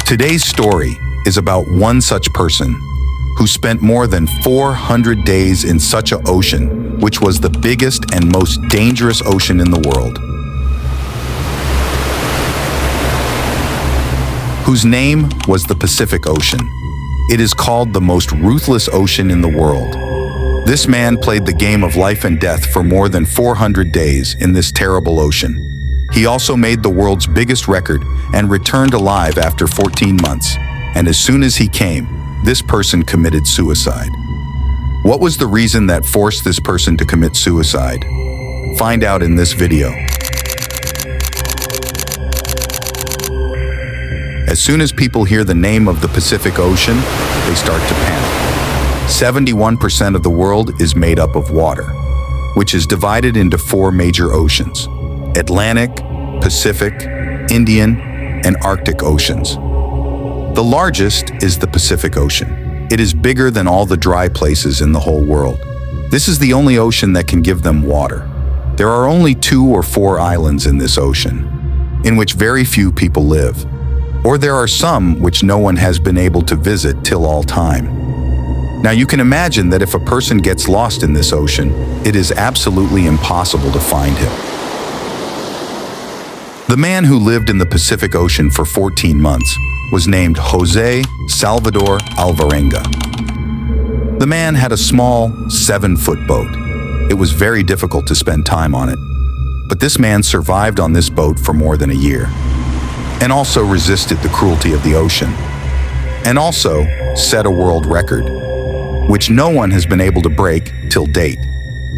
Today's story is about one such person who spent more than 400 days in such an ocean, which was the biggest and most dangerous ocean in the world, whose name was the Pacific Ocean. It is called the most ruthless ocean in the world. This man played the game of life and death for more than 400 days in this terrible ocean. He also made the world's biggest record and returned alive after 14 months. And as soon as he came, this person committed suicide. What was the reason that forced this person to commit suicide? Find out in this video. As soon as people hear the name of the Pacific Ocean, they start to panic. 71% of the world is made up of water, which is divided into 4 major oceans: Atlantic, Pacific, Indian, and Arctic Oceans. The largest is the Pacific Ocean. It is bigger than all the dry places in the whole world. This is the only ocean that can give them water. There are only 2 or 4 islands in this ocean, in which very few people live. Or there are some which no one has been able to visit till all time. Now you can imagine that if a person gets lost in this ocean, it is absolutely impossible to find him. The man who lived in the Pacific Ocean for 14 months was named Jose Salvador Alvarenga. The man had a small 7-foot boat. It was very difficult to spend time on it, but this man survived on this boat for more than a year, and also resisted the cruelty of the ocean, and also set a world record, which no one has been able to break till date.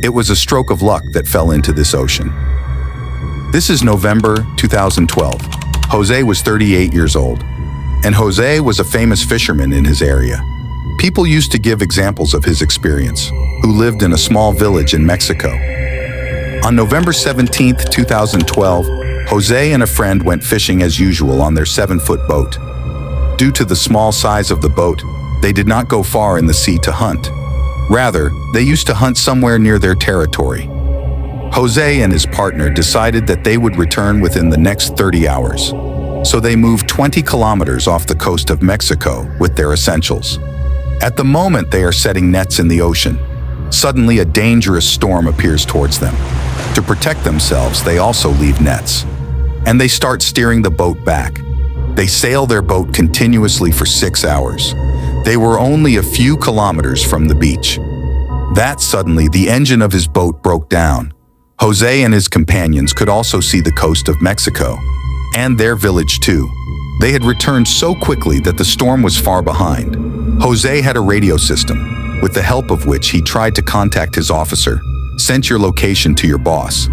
It was a stroke of luck that fell into this ocean. This is November 2012. Jose was 38 years old, and Jose was a famous fisherman in his area. People used to give examples of his experience, who lived in a small village in Mexico. On November 17, 2012, Jose and a friend went fishing as usual on their 7-foot boat. Due to the small size of the boat, they did not go far in the sea to hunt. Rather, they used to hunt somewhere near their territory. Jose and his partner decided that they would return within the next 30 hours. So they moved 20 kilometers off the coast of Mexico with their essentials. At the moment they are setting nets in the ocean, suddenly a dangerous storm appears towards them. To protect themselves, they also leave nets, and they start steering the boat back. They sail their boat continuously for 6 hours. They were only a few kilometers from the beach. Suddenly, the engine of his boat broke down. Jose and his companions could also see the coast of Mexico, and their village too. They had returned so quickly that the storm was far behind. Jose had a radio system, with the help of which he tried to contact his officer, sent your location to your boss,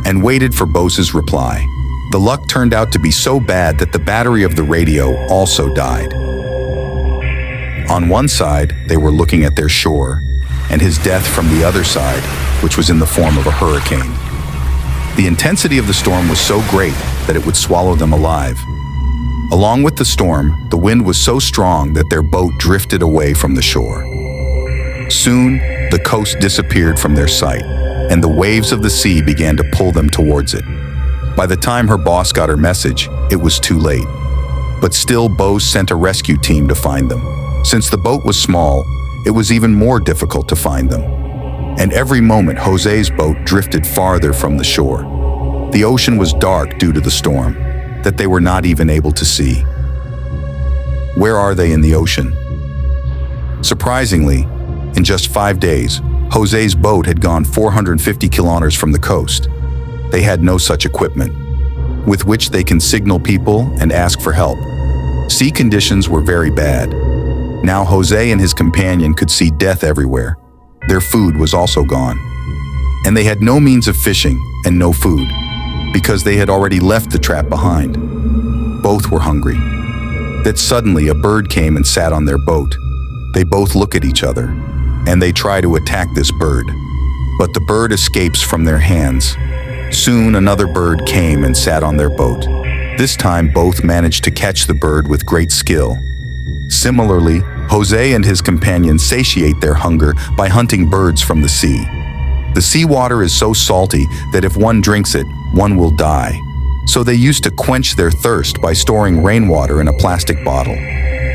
and waited for boss's reply. The luck turned out to be so bad that the battery of the radio also died. On one side, they were looking at their shore, and his death from the other side, which was in the form of a hurricane. The intensity of the storm was so great that it would swallow them alive. Along with the storm, the wind was so strong that their boat drifted away from the shore. Soon, the coast disappeared from their sight, and the waves of the sea began to pull them towards it. By the time her boss got her message, it was too late. But still, Bose sent a rescue team to find them. Since the boat was small, it was even more difficult to find them. And every moment, Jose's boat drifted farther from the shore. The ocean was dark due to the storm, that they were not even able to see. Where are they in the ocean? Surprisingly, in just 5 days, Jose's boat had gone 450 kilometers from the coast. They had no such equipment, with which they can signal people and ask for help. Sea conditions were very bad. Now Jose and his companion could see death everywhere. Their food was also gone. And they had no means of fishing and no food, because they had already left the trap behind. Both were hungry. That suddenly a bird came and sat on their boat. They both look at each other, and they try to attack this bird. But the bird escapes from their hands. Soon another bird came and sat on their boat. This time both managed to catch the bird with great skill. Similarly, Jose and his companions satiate their hunger by hunting birds from the sea. The seawater is so salty that if one drinks it, one will die. So they used to quench their thirst by storing rainwater in a plastic bottle.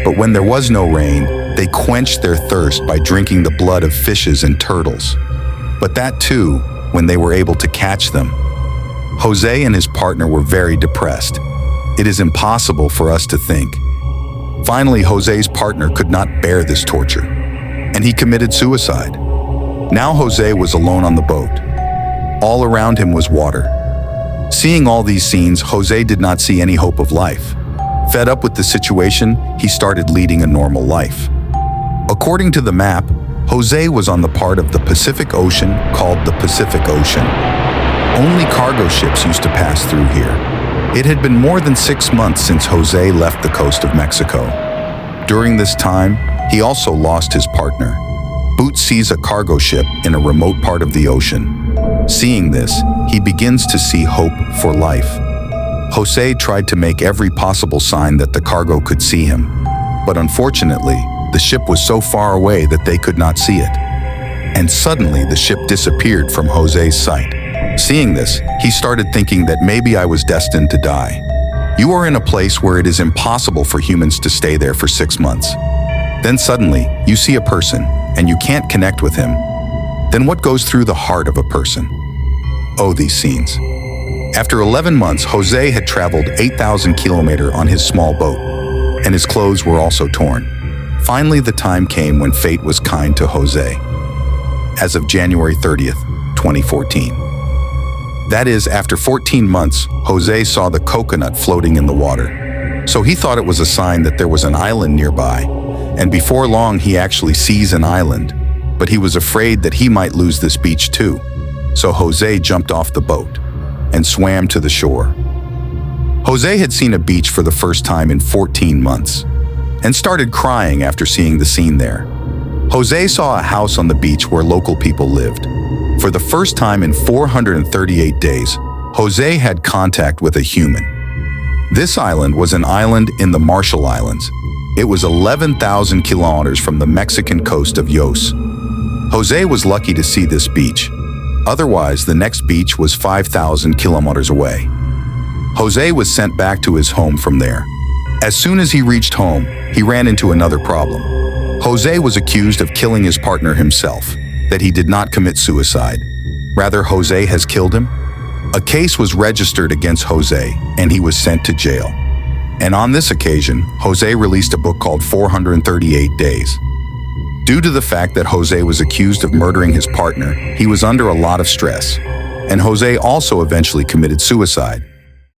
But when there was no rain, they quenched their thirst by drinking the blood of fishes and turtles. But that too, when they were able to catch them. Jose and his partner were very depressed. It is impossible for us to think. Finally, Jose's partner could not bear this torture, and he committed suicide. Now Jose was alone on the boat. All around him was water. Seeing all these scenes, Jose did not see any hope of life. Fed up with the situation, he started leading a normal life. According to the map, Jose was on the part of the Pacific Ocean called the Pacific Ocean. Only cargo ships used to pass through here. It had been more than 6 months since Jose left the coast of Mexico. During this time, he also lost his partner. Boot sees a cargo ship in a remote part of the ocean. Seeing this, he begins to see hope for life. Jose tried to make every possible sign that the cargo could see him, but unfortunately, the ship was so far away that they could not see it. And suddenly, the ship disappeared from Jose's sight. Seeing this, he started thinking that maybe I was destined to die. You are in a place where it is impossible for humans to stay there for 6 months. Then suddenly, you see a person, and you can't connect with him. Then what goes through the heart of a person? Oh, these scenes. After 11 months, Jose had traveled 8,000 kilometers on his small boat, and his clothes were also torn. Finally, the time came when fate was kind to Jose. As of January 30th, 2014. That is, after 14 months, Jose saw the coconut floating in the water. So he thought it was a sign that there was an island nearby, and before long he actually sees an island, but he was afraid that he might lose this beach too. So Jose jumped off the boat and swam to the shore. Jose had seen a beach for the first time in 14 months and started crying after seeing the scene there. Jose saw a house on the beach where local people lived. For the first time in 438 days, Jose had contact with a human. This island was an island in the Marshall Islands. It was 11,000 kilometers from the Mexican coast of Yos. Jose was lucky to see this beach. Otherwise, the next beach was 5,000 kilometers away. Jose was sent back to his home from there. As soon as he reached home, he ran into another problem. Jose was accused of killing his partner himself, that he did not commit suicide. Rather, Jose has killed him. A case was registered against Jose, and he was sent to jail. And on this occasion, Jose released a book called 438 Days. Due to the fact that Jose was accused of murdering his partner, he was under a lot of stress. And Jose also eventually committed suicide.